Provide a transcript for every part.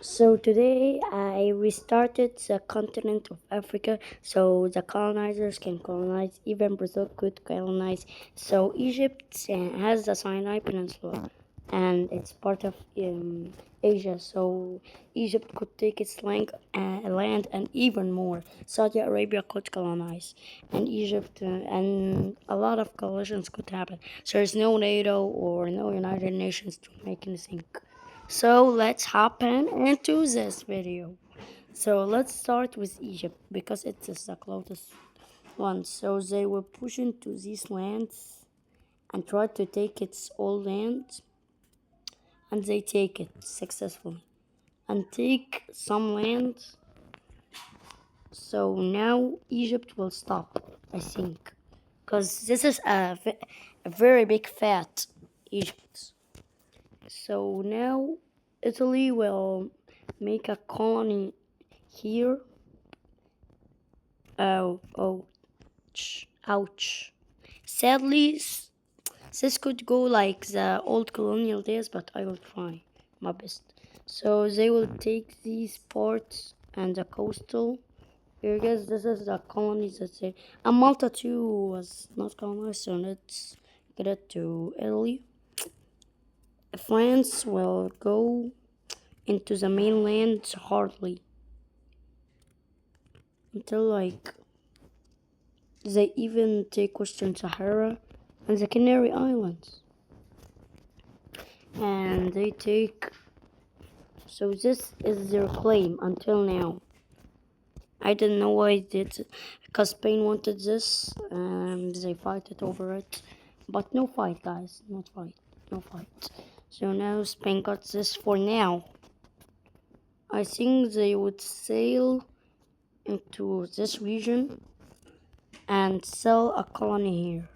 So today I restarted the continent of Africa so the colonizers can colonize, even Brazil could colonize. So Egypt has the Sinai Peninsula and it's part of Asia. So Egypt could take its land and even more. Saudi Arabia could colonize and Egypt and a lot of collisions could happen. So there's no NATO or no United Nations to make anything. So let's hop into this video. So let's start with Egypt because it is the closest one. So they were pushing to these lands and tried to take its old land and they take it successfully and take some land. So now Egypt will stop, I think, because this is a very big fat Egypt. So now Italy will make a colony here. Oh, ouch. Sadly, this could go like the old colonial days, but I will try my best. So they will take these ports and the coastal areas. This is the colonies that they. And Malta too was not colonized, so let's get it to Italy. France will go into the mainland hardly until like they even take Western Sahara and the Canary Islands. And they take. So this is their claim until now. I didn't know why they did, because Spain wanted this and they fight it over it. But no fight, guys. Not fight. No fight. So now Spain got this for now. I think they would sail into this region and sell a colony here.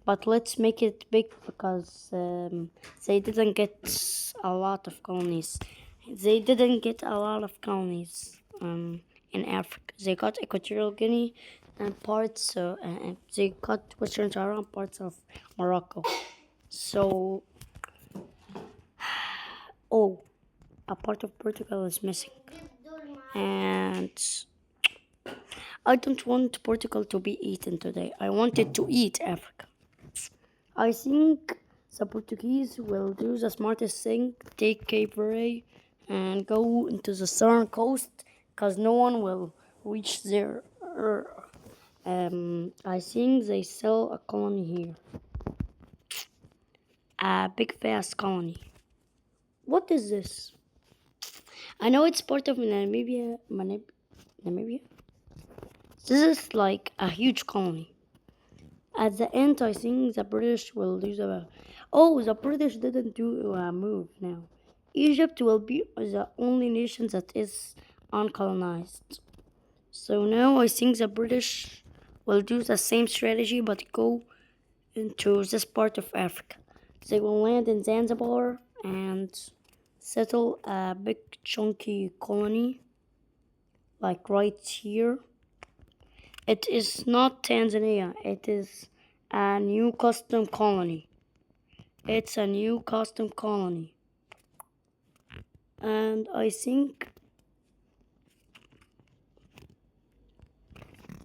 But let's make it big because they didn't get a lot of colonies. They didn't get a lot of colonies in Africa. They got Equatorial Guinea and parts. They got Western Sahara and parts of Morocco. So, oh, a part of Portugal is missing, and I don't want Portugal to be eaten today. I wanted to eat Africa. I think the Portuguese will do the smartest thing, take Cape Verde and go into the southern coast because no one will reach there. I think they sell a colony here, a big fast colony. What is this? I know it's part of Namibia. This is like a huge colony. At the end, I think the British will do the. Oh, the British didn't do a move now. Egypt will be the only nation that is uncolonized. So now I think the British will do the same strategy but go into this part of Africa. They will land in Zanzibar and settle a big chunky colony like right here. It is not Tanzania, it is a new custom colony. It's a new custom colony. And I think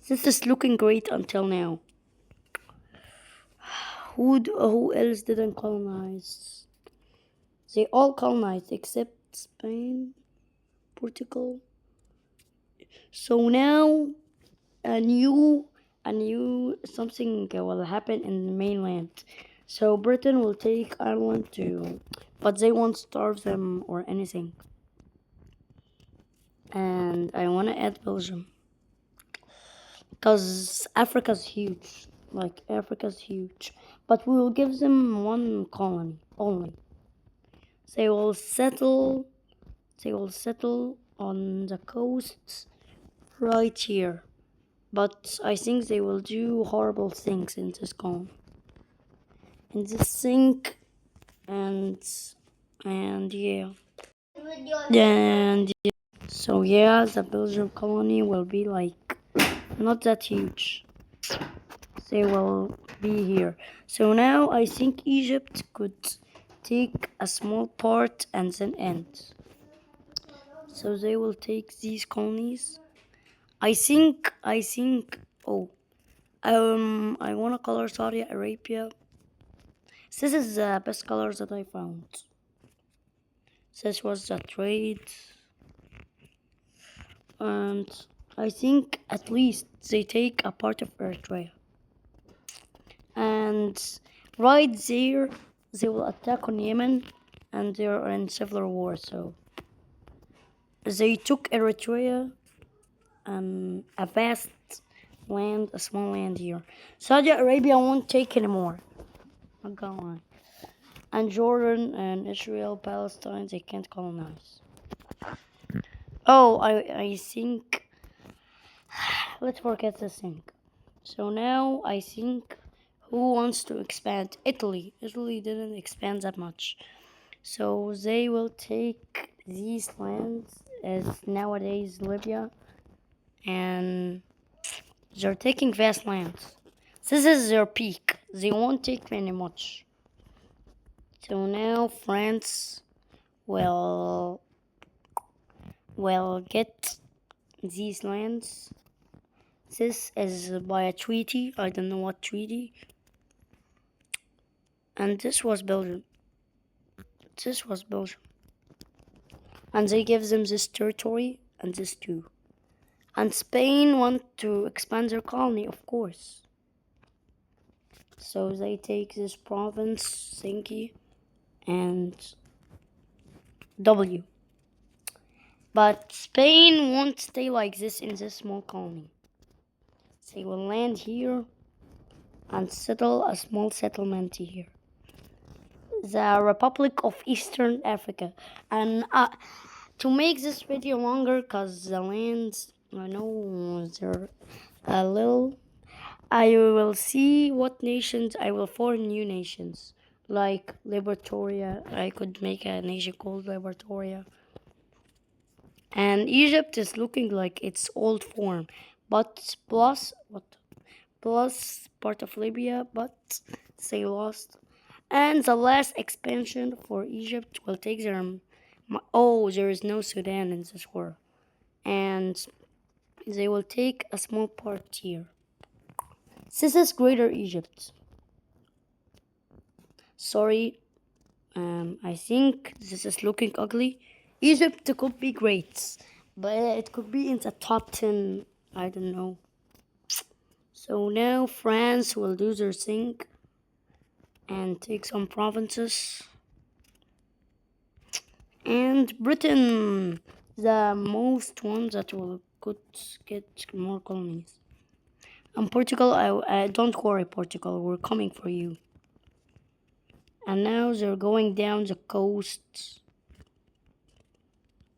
this is looking great until now. Who else didn't colonize? They all colonized except Spain, Portugal. So now a new something will happen in the mainland. So Britain will take Ireland too, but they won't starve them or anything. And I want to add Belgium because Africa's huge. Like Africa's huge, but we will give them one colony only. They will settle. They will settle on the coast right here. But I think they will do horrible things in this colony. In this thing, and and yeah, and yeah. So yeah, the Belgian colony will be like not that huge. They will be here. So now I think Egypt could take a small part and then end. So they will take these colonies. I think. Oh, I wanna color Saudi Arabia. This is the best colors that I found. This was the trade, and I think at least they take a part of Eritrea. And right there, they will attack on Yemen, and they're in civil war. So they took Eritrea and a vast land, a small land here. Saudi Arabia won't take anymore. Not gonna lie. And Jordan and Israel, Palestine, they can't colonize. Oh, I think. Let's forget this thing. So now I think who wants to expand? Italy. Italy didn't expand that much. So they will take these lands as nowadays Libya, and they're taking vast lands. This is their peak. They won't take very much. So now France will get these lands. This is by a treaty. I don't know what treaty. And this was Belgium. This was Belgium. And they give them this territory and this too. And Spain want to expand their colony, of course. So they take this province, Sinki, and W. But Spain won't stay like this in this small colony. They will land here and settle a small settlement here. The Republic of Eastern Africa. And to make this video longer, because the lands, I know they're a little, I will see what nations I will form new nations. Like Libertoria, I could make a nation called Libertoria. And Egypt is looking like its old form, but plus part of Libya, but they lost. And the last expansion for Egypt will take their. Oh, there is no Sudan in this war, and they will take a small part here. This is Greater Egypt. Sorry, I think this is looking ugly. Egypt could be great, but it could be in the top 10. I don't know. So now France will do their thing and take some provinces. And Britain, the most ones that could get more colonies. And Portugal, I don't worry, Portugal, we're coming for you. And now they're going down the coast,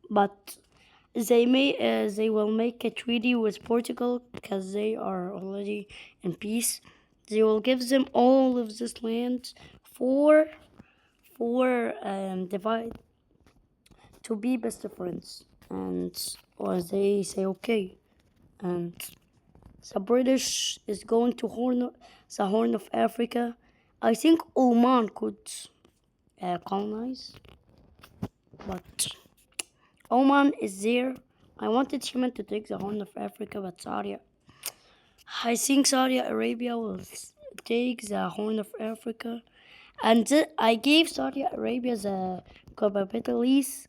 but they will make a treaty with Portugal because they are already in peace. They will give them all of this land for divide to be best friends, and or they say okay, and the British is going to the Horn of Africa. I think Oman could colonize, but Oman is there. I wanted Yemen to take the Horn of Africa, but I think Saudi Arabia will take the Horn of Africa, and I gave Saudi Arabia the capabilities,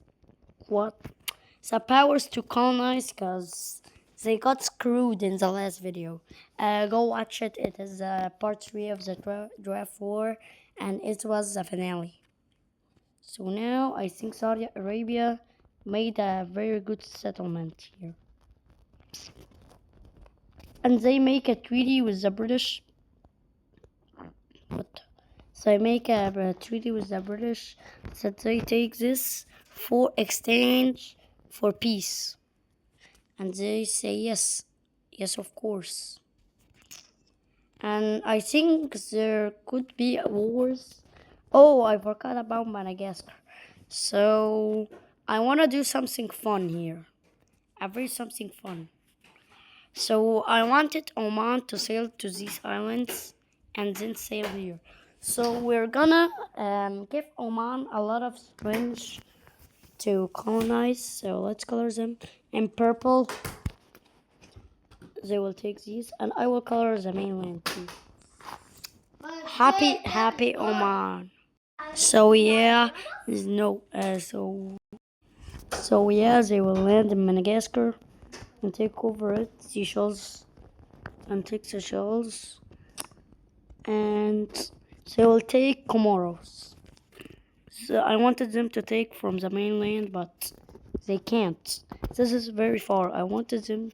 the powers to colonize, because they got screwed in the last video. Go watch it. It is part 3 of the draft war, and it was the finale. So now I think Saudi Arabia made a very good settlement here. And they make a treaty with the British. So they make a treaty with the British that they take this for exchange for peace. And they say yes, of course. And I think there could be wars. Oh, I forgot about Madagascar. So I want to do something fun here. Something fun. So I wanted Oman to sail to these islands and then sail here. So we're gonna give Oman a lot of strange to colonize. So let's color them in purple. They will take these, and I will color the mainland too. Happy Oman. So yeah, no. So yeah, they will land in Madagascar and take over it, seashells, and take the shells, and they will take Comoros. So I wanted them to take from the mainland, but they can't. This is very far. I wanted them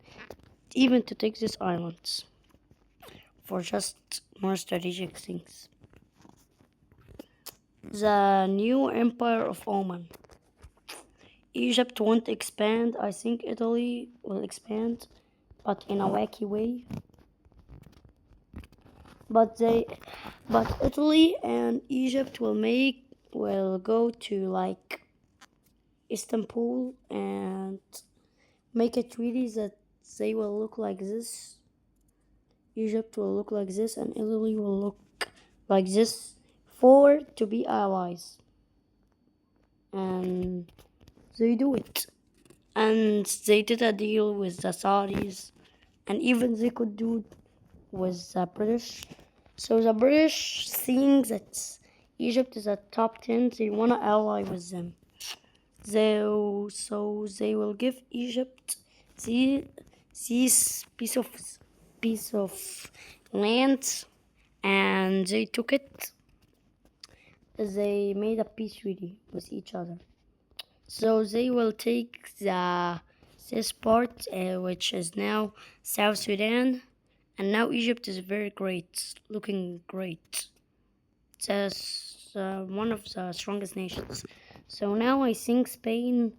even to take these islands for just more strategic things. The new Empire of Oman. Egypt won't expand. I think Italy will expand, but in a wacky way. But Italy and Egypt will go to like Istanbul and make a treaty that they will look like this. Egypt will look like this, and Italy will look like this for to be allies. And they do it. And they did a deal with the Saudis, and even they could do with the British. So the British, seeing that Egypt is a top 10, they want to ally with them. So they will give Egypt this piece of land, and they took it. They made a peace treaty with each other. So they will take this part, which is now South Sudan, and now Egypt is very great, looking great. It's one of the strongest nations. So now I think Spain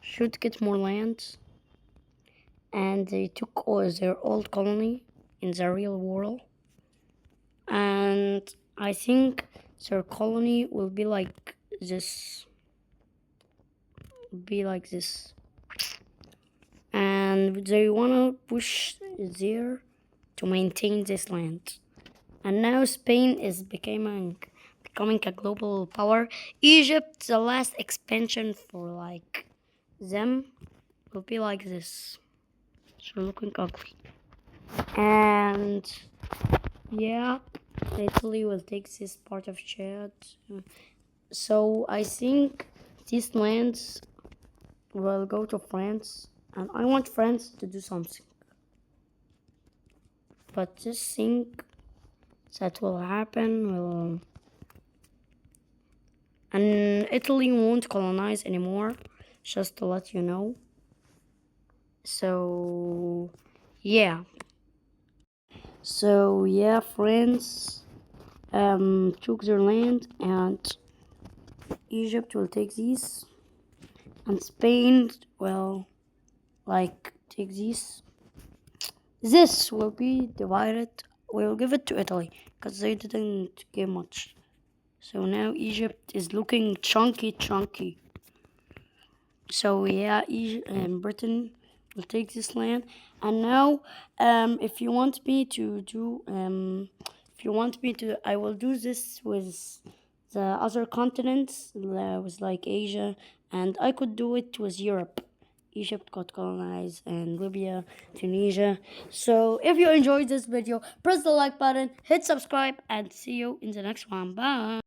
should get more land, and they took their old colony in the real world, and I think their colony will be like this. And they wanna push there to maintain this land. And now Spain is becoming a global power. Egypt, the last expansion for like them, will be like this. So looking ugly. And yeah, Italy will take this part of Chad. So I think these lands will go to France, and I want France to do something. But this thing that will happen will, and Italy won't colonize anymore, just to let you know. So yeah, France took their land, and Egypt will take these, and Spain will like take these. This will be divided. We'll give it to Italy because they didn't give much. So now Egypt is looking chunky. So yeah, Britain will take this land. And now, if you want me to, I will do this with the other continents, with like Asia, and I could do it with Europe. Egypt got colonized, and Libya, Tunisia. So if you enjoyed this video, press the like button, hit subscribe, and see you in the next one. Bye.